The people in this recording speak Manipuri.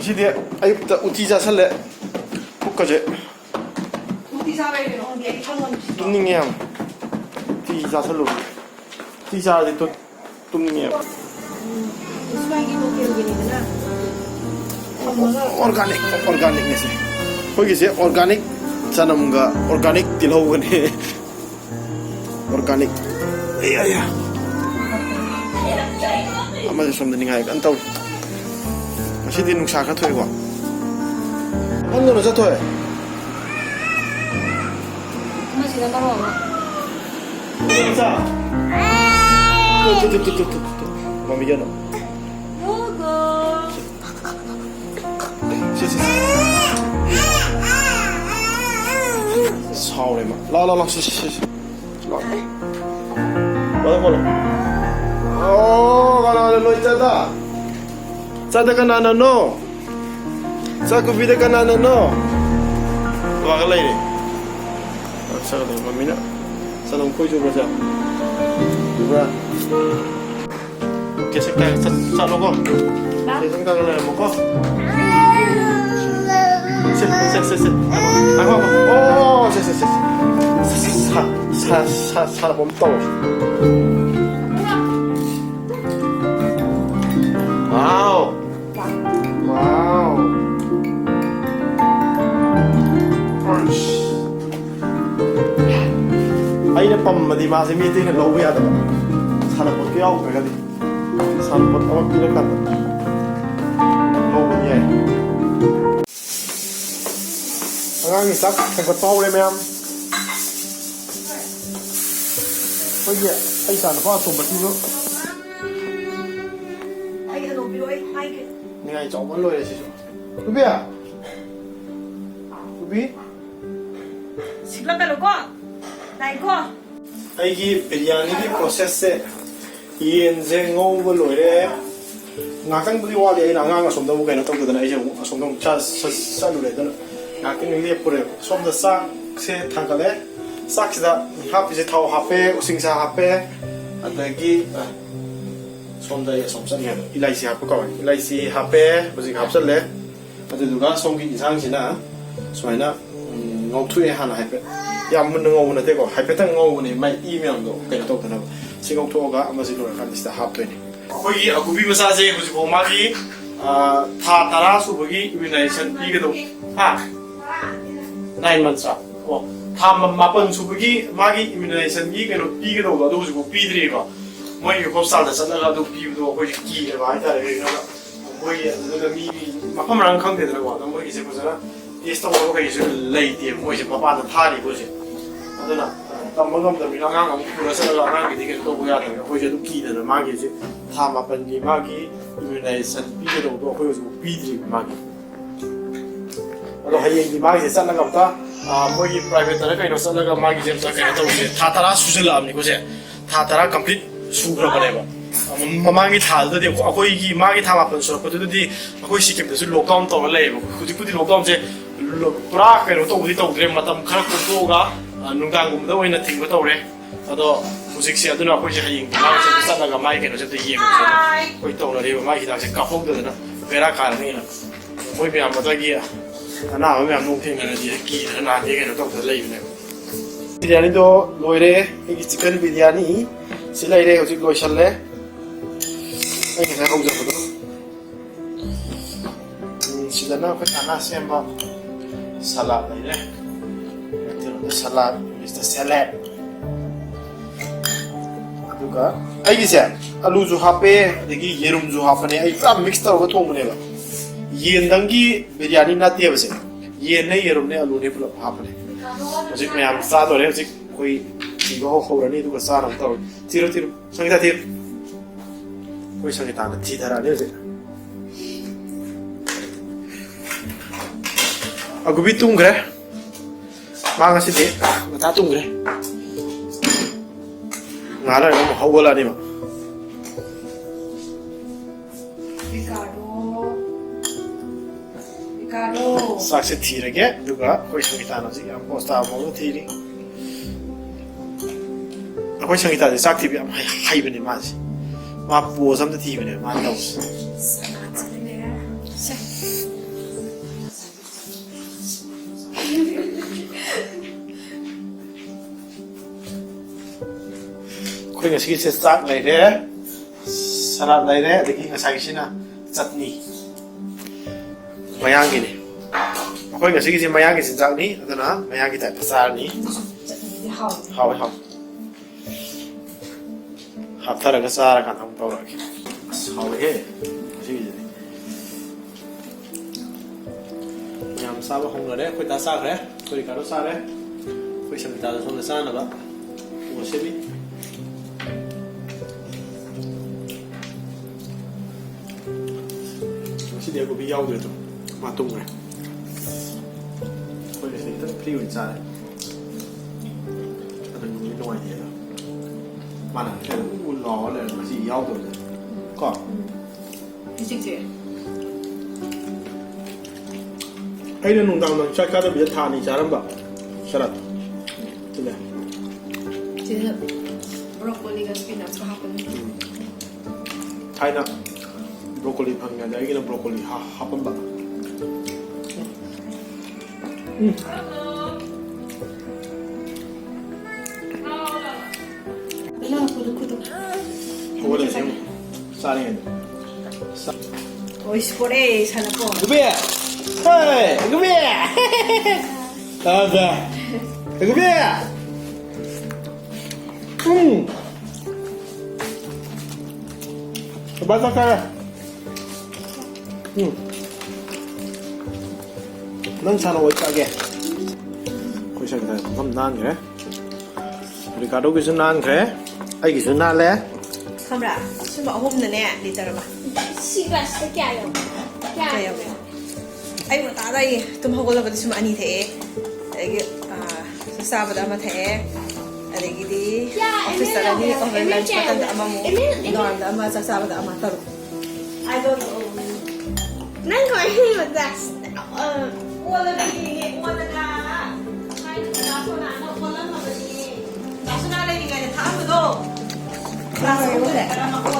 시디 아이부터 우티자 살래 poka제 우티자 왜 이런 게 청원 뚱닝이야 우티자 살로 우티자 또 뚱닝이야 수학이 목욕이니구나. organic nih sih 거기 sih organic sanamga organic tilhaugan organic iya 아마 좀 되는 거 안타워 masih di nungsa ka thoy ko ano na sa thoy masih na baro nungsa tu mami jano logo si sorry ma la si la boleh oh kalau lo ijada Sada ka nana no. Sa ko bida ka nana no. Wa ka lai ni. Sa ka mami na. Sa nong koi jo ba sa. Ba. Kese ka sa lo ko. Kese ka la mo ko. Se. Ako. Oh, se. Sa bom to. Wow. Wow. Aina pamadi masi meeting na lobo yata ba. Sana pot kaya ako kagadi. Sana pot awak pinakan. Lobo niya. Ang isak kagpat pa uli mayam. Oye, ay sana pa tumbat nyo. Ngay chỗ vẫn lôi này chứ Ruby à Ruby xịt lắm cái con này con ai cái biryani cái process sẽ yên dễ ngô vẫn lôi đấy ngã căng bự quá thì ngã ngã sống đâu cái nó tao cái này chứ sống đâu cha sa lôi đấy ngã cái này bự đấy sống đó sa sẽ thằng cái đấy sa cái đó hấp cái thau hấp pe sinh sa hấp pe anh cái somday somsan ya ilaisi hap ko ilaisi hape buzik hapsal le adu duga songi isang sina soina ngau thui hana hape yam mun ngau na te ko hape ta ngau ne mai email do ke to kana singau to ga amasi lo kan sta hap to ni ko yi akubi masa je buzik ko magi tha tara su bugi immunization pi ga do ha 9 months ko tha mapan su bugi magi immunization gi ke no pi ga do ga do buzik pi dri ga moi hostel sana do piudo ko ki ba ita re na moi da mi mapam rang khang de da wa moi se ko sana esta wo ko isu lei de moi se papa da thari ko se adana tamangam da mi na ngam ko ra sana la ngam de ke to ko ya da ko je do ki da ma ge se tha ma pan ni ma gi yu nei san pi de do ko yo su pi dri ma gi ado haye ni ma ge sana ga ta moi private da ka no sana ga ma gi je ta ka to se tha tara su se la ni ko se tha tara complete 수그러 버려봐. 마망이 탈도 되고 아고 이기 마기 다 맞번 서 그때도 아고 시킵도 록다운 또 레이고 그뒤 록다운 제 브라크로 또 우리 또 그래 마탐 카라코 또가 눈강금도 오이나 팅고 또 그래. 아도 무식시 아도나 아고 이제 하인 나와서 싸다가 마이게로 저도 이해면 거기 또 오늘 이거 마기 다시 까fog도나 베라 가능이나 뭐비 안 맞아기야. 하나 오면 농팅을 이제 기나 되게는 또 레이네. 비리아니도 노이레 이 치킨 비리아니 Silai hojik loi challe ai ke hau ja bodo silana ko ana semba salad lai ne salad is the salad aduga ai gi se alu ju hape degi yerum ju hapane ai pura mix tar ko thong ne ba yen dangi biryani na te base yen ne yerum ne alu ne pura hapane hojik me am sa do re hojik koi 이거 호라니 누가 사람 따로 뒤로 상이다 뒤로 거기 상이다 안 뒤다라네 이제 아 그비 뚱 그래 망아시 돼 다뚱 그래 나라 너무 하고라니 막 Ricardo 싹세 티르게 누가 거기 상이다 안 하지 안 포스타 먹어 티리 ꯑꯩꯈꯣꯏ ꯁꯪꯒꯤꯇꯥꯁꯦ ꯆꯥꯛ ꯊꯤꯕ ꯌꯥꯝ ꯍꯩꯕꯅꯦ ꯃꯥꯁꯦ ꯃꯥ ꯄꯣꯁ ꯑꯝꯇ ꯊꯤꯕꯅꯦ ꯃꯥꯅ ꯇꯧꯕꯁꯦ ꯑꯩꯈꯣꯏ ꯉꯁꯤꯒꯤꯁꯦ ꯆꯥꯛ ꯂꯩꯔꯦ ꯁꯂꯥꯗ ꯂꯩꯔꯦ ꯑꯗꯒꯤ ꯉꯁꯥꯏꯒꯤꯁꯤꯅ ꯆꯠꯅꯤ ꯃꯌꯥꯡꯒꯤꯅꯤ ꯑꯩꯈꯣꯏ ꯉꯁꯤꯒꯤꯁꯦ ꯃꯌꯥꯡꯒꯤ ꯆꯤꯟꯖꯥꯛꯅꯤ ꯑꯗꯨꯅ ꯃꯌꯥꯡꯒꯤ ꯇꯥꯏꯞꯇ ꯆꯥꯔꯅꯤ ꯍꯥꯎꯋꯦ ꯍꯥꯎꯋꯦ ꯍꯥꯞꯊꯔꯒ ꯆꯥꯔꯀꯥꯟꯗ ꯑꯃꯨꯛ ꯇꯧꯔꯛꯑꯒꯦ ꯑꯁ ꯍꯥꯎꯋꯦꯍꯦ ꯉꯁꯤꯒꯤꯁꯤꯗꯤ ꯃꯌꯥꯝ ꯆꯥꯕ ꯍꯧꯅꯔꯦ ꯑꯩꯈꯣꯏ ꯇꯥ ꯆꯥꯈ꯭ꯔꯦ ꯑꯩꯈꯣꯏ ꯔꯤꯀꯥꯔꯗꯣ ꯆꯥꯔꯦ ꯑꯩꯈꯣꯏ ꯁꯪꯒꯤꯇꯥꯗ ꯁꯣꯝꯗ ꯆꯥꯅꯕ ꯎ ꯁꯦꯝꯃꯤ ꯉꯁꯤꯗꯤ ꯑꯀꯨꯞꯄꯤ ꯌꯥꯎꯗ꯭ꯔꯦꯗꯣ ꯃꯥ ꯇꯨꯝꯈ꯭ꯔꯦ ꯑꯩꯈꯣꯏ ꯉꯁꯤ ꯈꯤꯇꯪ ꯐ꯭ꯔꯤ ꯑꯣꯏꯅ ꯆꯥꯔꯦ ꯑꯗꯨ ꯅꯨꯡꯗꯤ ꯅꯨꯡꯉꯥꯏꯇꯦꯗ ꯃꯥꯅ ꯈꯤꯇꯪ ꯎ ꯂꯥꯎꯔ ꯂꯩꯔ ꯉꯁꯤ ꯌꯥꯎꯗꯕꯅꯦ ꯀꯣ ꯍꯧꯖꯤꯛꯁꯦ ꯑꯩꯅ ꯅꯨꯡꯗꯥꯡ ꯆꯥꯛ ꯆꯥꯗꯕꯤꯗ ꯊꯥ 2 ꯆꯥꯔꯝꯕ ꯁꯔꯠ ꯁꯤꯅꯦ ꯁꯤꯗ ꯕ꯭ꯔꯣꯀꯣꯂꯤꯒ ꯁ꯭ꯄꯤꯅꯥꯆꯀ ꯍꯥꯞꯄꯅꯤ ꯊꯥꯏꯅ ꯕ꯭ꯔꯣꯀꯣꯂꯤ ꯐꯪꯉꯤꯉꯩꯗ ꯑꯩꯒꯤꯅ ꯕ꯭ꯔꯣꯀꯣꯂꯤ ꯍꯥꯞꯄꯝꯕ ꯍꯧꯒꯠꯂꯁꯤ ꯑꯃꯨꯛ ꯆꯥꯔꯤꯉꯩꯗ oi spore sana po Gubi! Hey! Gubi! Taga! Gubi! Basta ka! Nang sana wait kage. Koi sa kita kom nan kre. Ricardo ki sun nan kre. Ai ki sun nan le. khamra suma hom na ne liter ba 7个是加油，加 kaya 油 ba ai mo ta dai tum hogol ba suma ani the ai sa sa ba ma the ai gi di office ta ni over lunch pa ta ama mo dorm da ama sa sa ba ama taru I don't know. 那个是我的，wala ni wala na ai na so na no wala ma ba ni na so na le ni ga ta ma do na so para ma ko